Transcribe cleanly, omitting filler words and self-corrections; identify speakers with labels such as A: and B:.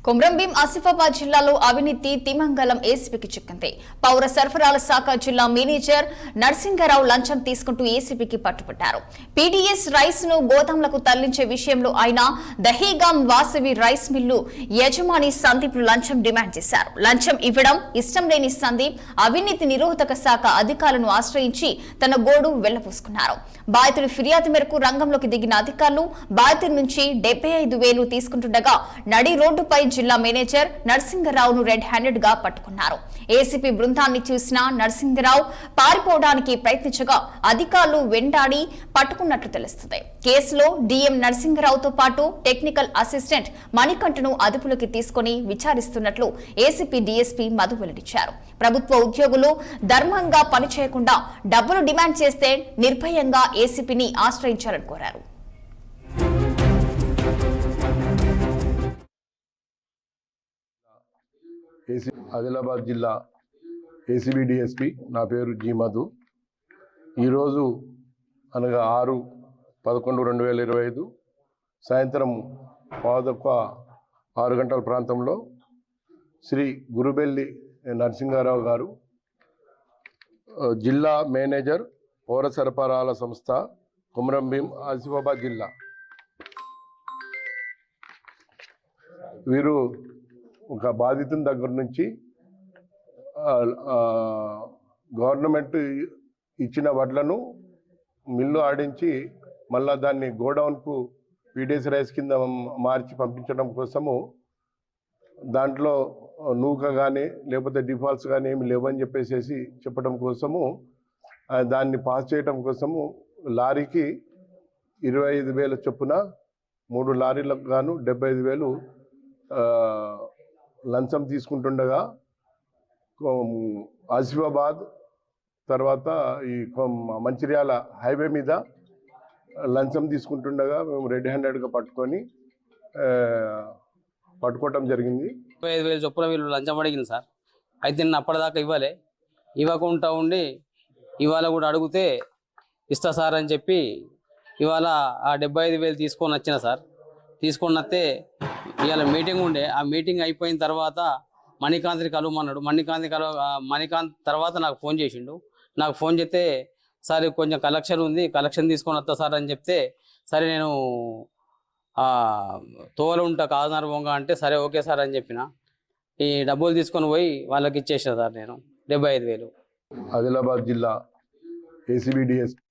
A: కొమ్రంభీం ఆసిఫాబాద్ జిల్లాలో అవినీతి తిమంగళం ఏసీపీకి చిక్కింది. పౌర సరఫరాల శాఖ జిల్లా మేనేజర్ నర్సింగరావు లంచం తీసుకుంటూ ఏసీపీకి పట్టుబట్టారు. పీడీఎస్ రైస్ ను గోదాంలకు తరలించే విషయంలో ఆయన దహీగాం వాసవి రైస్ మిల్లు యజమాని సందీప్ లంచం డిమాండ్ చేశారు. లంచం ఇవ్వడం ఇష్టం లేని సందీప్ అవినీతి నిరోధక శాఖ అధికారులను ఆశ్రయించి తన గోడు వెళ్లబోసుకున్నారు. బాధితుడి ఫిర్యాదు మేరకు రంగంలోకి దిగిన అధికారులు బాధితుడి నుంచి 75,000 తీసుకుంటుండగా నడి రోడ్డుపై జిల్లా మేనేజర్ నర్సింగరావును రెడ్ హ్యాండెడ్ గా పట్టుకున్నారు. ఏసీపీ బృందాన్ని చూసిన నర్సింగరావు పారిపోవడానికి ప్రయత్నించగా అధికారులు వెంటాడి పట్టుకున్నట్లు తెలుస్తుంది. కేసులో డీఎం నర్సింగరావుతో పాటు టెక్నికల్ అసిస్టెంట్ మణికంఠను అదుపులోకి తీసుకుని విచారిస్తున్నట్లు ఏసీపీ డీఎస్పీ మధు వెల్లడించారు. ప్రభుత్వ ఉద్యోగులు ధర్మంగా పనిచేయకుండా డబ్బులు డిమాండ్ చేస్తే నిర్భయంగా ఏసీపీని ఆశ్రయించాలని కోరారు.
B: ఆదిలాబాద్ జిల్లా ఏసీబీ డిఎస్పీ నా పేరు జి మధు. ఈరోజు అనగా 6/11/2025 సాయంత్రం 6 గంటల ప్రాంతంలో శ్రీ గురుబెల్లి నరసింహారావు గారు, జిల్లా మేనేజర్ పౌర సరఫరాల సంస్థ కొమ్రంభీం ఆసిఫాబాద్ జిల్లా, వీరు ఒక బాధితుని దగ్గర నుంచి గవర్నమెంట్ ఇచ్చిన వడ్లను మిల్లు ఆడించి మళ్ళా దాన్ని గోడౌన్కు పీడీఎస్ రైస్ కింద మార్చి పంపించడం కోసము, దాంట్లో నూక కానీ లేకపోతే డిఫాల్ట్స్ కానీ ఏమి లేవని చెప్పేసి చెప్పడం కోసము, దాన్ని పాస్ చేయడం కోసము లారీకి 25,000 చొప్పున 3 లారీలకు గాను 75,000 లంచం తీసుకుంటుండగా ఆసిఫాబాద్ తర్వాత ఈ మంచిర్యాల హైవే మీద లంచం తీసుకుంటుండగా మేము రెడ్ హ్యాండెడ్గా పట్టుకోవటం జరిగింది.
C: 25,000 చొప్పున వీళ్ళు లంచం అడిగింది సార్. అయితే నేను అప్పటిదాకా ఇవ్వకుండా ఉండి ఇవాళ కూడా అడిగితే ఇస్తా సార్ అని చెప్పి ఇవాళ ఆ 75,000 తీసుకొని వచ్చిన సార్. తీసుకొని వస్తే ఇవాళ మీటింగ్ ఉండే, ఆ మీటింగ్ అయిపోయిన తర్వాత మణికాంత్ని కలవమన్నాడు. మణికాంత్ తర్వాత నాకు ఫోన్ చేసిండు. నాకు ఫోన్ చేస్తే సార్ కొంచెం కలెక్షన్ ఉంది, కలెక్షన్ తీసుకొని వస్తా సార్ అని చెప్తే, సరే నేను తోవలు ఉంటా కాదన్నారు బొంగ అంటే సరే ఓకే సార్ అని చెప్పిన. ఈ డబ్బులు తీసుకొని పోయి వాళ్ళకి ఇచ్చేసిన సార్ నేను 75,000.
B: ఆదిలాబాద్ జిల్లా ఏసీబీ డిఎస్పీ